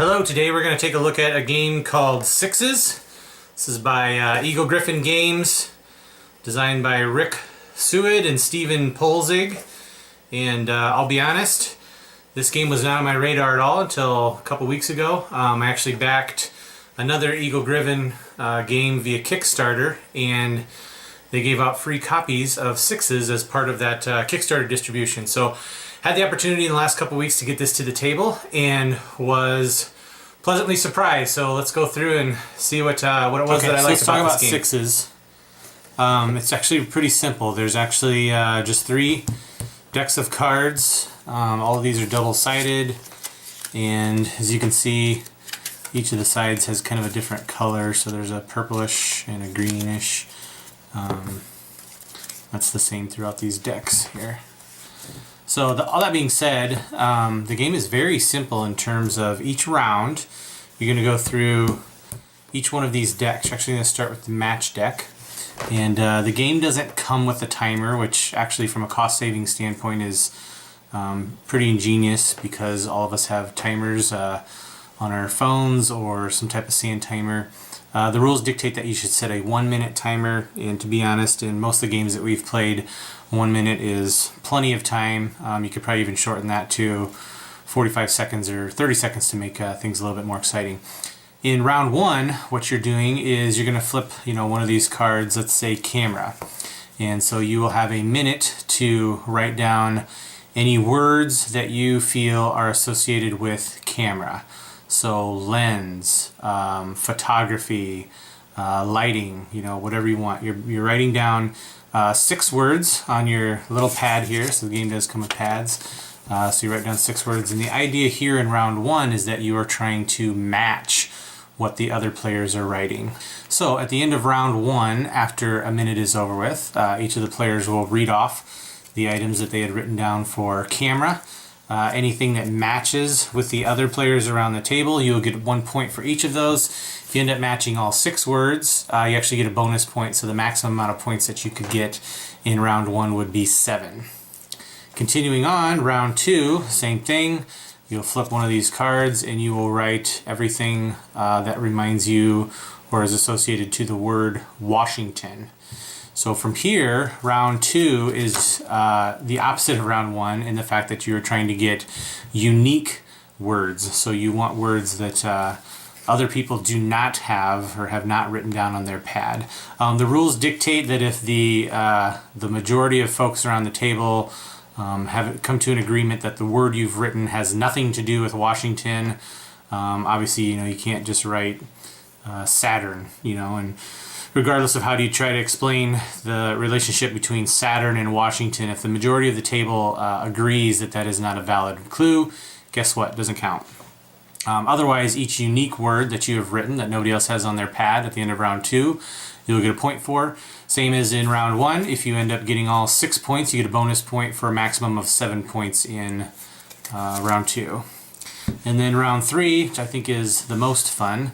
Hello, today we're going to take a look at a game called Sixes. This is by Eagle Gryphon Games, designed by Rick Seward and Stephen Polzig. And I'll be honest, this game was not on my radar at all until a couple weeks ago. I actually backed another Eagle Gryphon game via Kickstarter, and they gave out free copies of Sixes as part of that Kickstarter distribution. So had the opportunity in the last couple weeks to get this to the table and was pleasantly surprised. So let's go through and see what it was that I liked about this game. Let's talk about Sixes. It's actually pretty simple. There's actually just 3 decks of cards. All of these are double-sided, and as you can see, each of the sides has kind of a different color. So there's a purplish and a greenish. That's the same throughout these decks here. So all that being said, the game is very simple in terms of each round. You're going to go through each one of these decks. You're actually going to start with the match deck. And the game doesn't come with a timer, which actually from a cost-saving standpoint is pretty ingenious, because all of us have timers on our phones or some type of sand timer. The rules dictate that you should set a 1-minute timer, and to be honest, in most of the games that we've played, 1 minute is plenty of time. You could probably even shorten that to 45 seconds or 30 seconds to make things a little bit more exciting. In round 1, what you're doing is you're going to flip, one of these cards, let's say camera. And so you will have a minute to write down any words that you feel are associated with camera. So lens, photography, lighting, whatever you want. You're writing down 6 words on your little pad here. So the game does come with pads. So you write down 6 words. And the idea here in round 1 is that you are trying to match what the other players are writing. So at the end of round 1, after a minute is over with, each of the players will read off the items that they had written down for camera. Anything that matches with the other players around the table, you'll get 1 point for each of those. If you end up matching all 6 words, you actually get a bonus point, so the maximum amount of points that you could get in round 1 would be 7. Continuing on, round 2, same thing. You'll flip one of these cards and you will write everything that reminds you or is associated to the word Washington. So from here, round 2 is the opposite of round 1 in the fact that you're trying to get unique words. So you want words that other people do not have or have not written down on their pad. The rules dictate that if the majority of folks around the table have come to an agreement that the word you've written has nothing to do with Washington, obviously, you can't just write Saturn, and regardless of how do you try to explain the relationship between Saturn and Washington, if the majority of the table agrees that that is not a valid clue, guess what? It doesn't count. Otherwise, each unique word that you have written that nobody else has on their pad at the end of round 2, you'll get a point for. Same as in round 1, if you end up getting all 6 points, you get a bonus point for a maximum of 7 points in round 2. And then round 3, which I think is the most fun,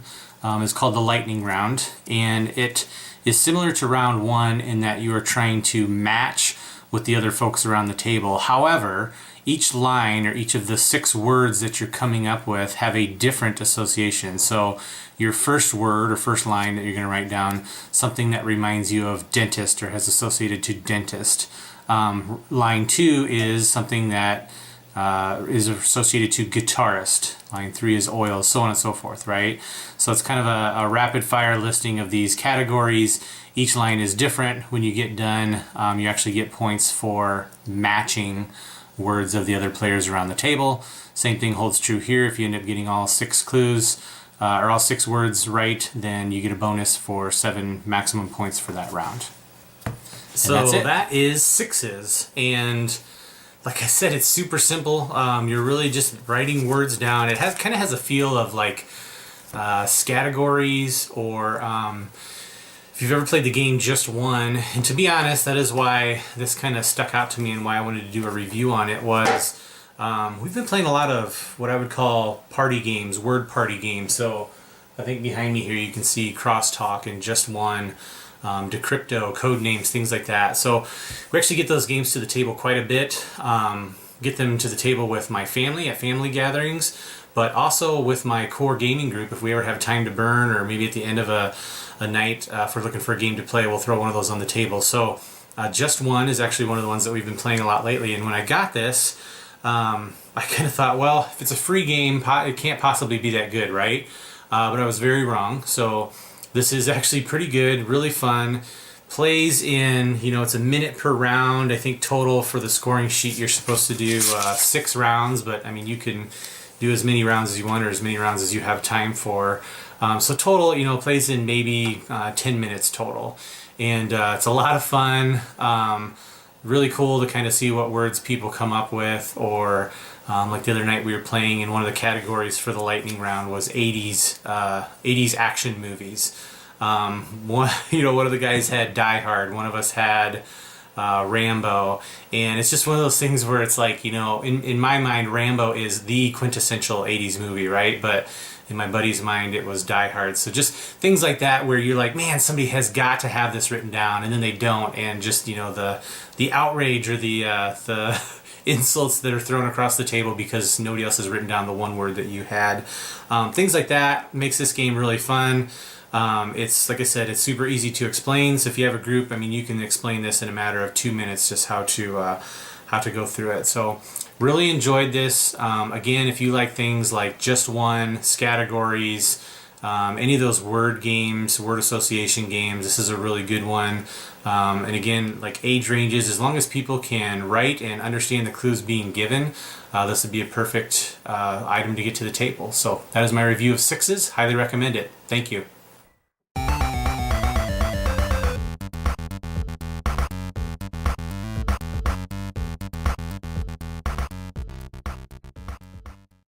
is called the lightning round, and it is similar to round 1 in that you are trying to match with the other folks around the table. However, each line or each of the 6 words that you're coming up with have a different association. So your first word or first line that you're going to write down, something that reminds you of dentist or has associated to dentist. Line 2 is something that is associated to guitarist. Line 3 is oil, so on and so forth, right? So it's kind of a rapid fire listing of these categories. Each line is different. When you get done, you actually get points for matching words of the other players around the table. Same thing holds true here. If you end up getting all 6 clues or all 6 words right, then you get a bonus for 7 maximum points for that round. So that is Sixes, and like I said, it's super simple. You're really just writing words down. It kind of has a feel of like categories, or if you've ever played the game Just One. And to be honest, that is why this kind of stuck out to me and why I wanted to do a review on it. Was we've been playing a lot of what I would call party games, word party games. So I think behind me here you can see Crosstalk and Just One, Decrypto, Codenames, things like that. So we actually get those games to the table quite a bit. get them to the table with my family at family gatherings, but also with my core gaming group. If we ever have time to burn, or maybe at the end of a night, if we're looking for a game to play, we'll throw one of those on the table. So Just One is actually one of the ones that we've been playing a lot lately. And when I got this, I kind of thought, well, if it's a free game, it can't possibly be that good, right? But I was very wrong. So this is actually pretty good, really fun. Plays in, it's a minute per round. I think total for the scoring sheet you're supposed to do 6 rounds, but I mean you can do as many rounds as you want or as many rounds as you have time for. So total, plays in maybe 10 minutes total. And it's a lot of fun. Really cool to kind of see what words people come up with, or like the other night we were playing, and one of the categories for the lightning round was 80s action movies. One of the guys had Die Hard, one of us had Rambo, and it's just one of those things where it's like, in my mind, Rambo is the quintessential 80s movie, right? But in my buddy's mind, it was Die Hard. So just things like that where you're like, man, somebody has got to have this written down, and then they don't, and just, the outrage or the insults that are thrown across the table because nobody else has written down the one word that you had. Things like that makes this game really fun. It's, like I said, it's super easy to explain. So if you have a group, you can explain this in a matter of 2 minutes, just how to go through it. So really enjoyed this. Again, if you like things like Just One, Scattergories, any of those word games, word association games, this is a really good one. And again, like age ranges, as long as people can write and understand the clues being given, this would be a perfect item to get to the table. So that is my review of Sixes. Highly recommend it. Thank you.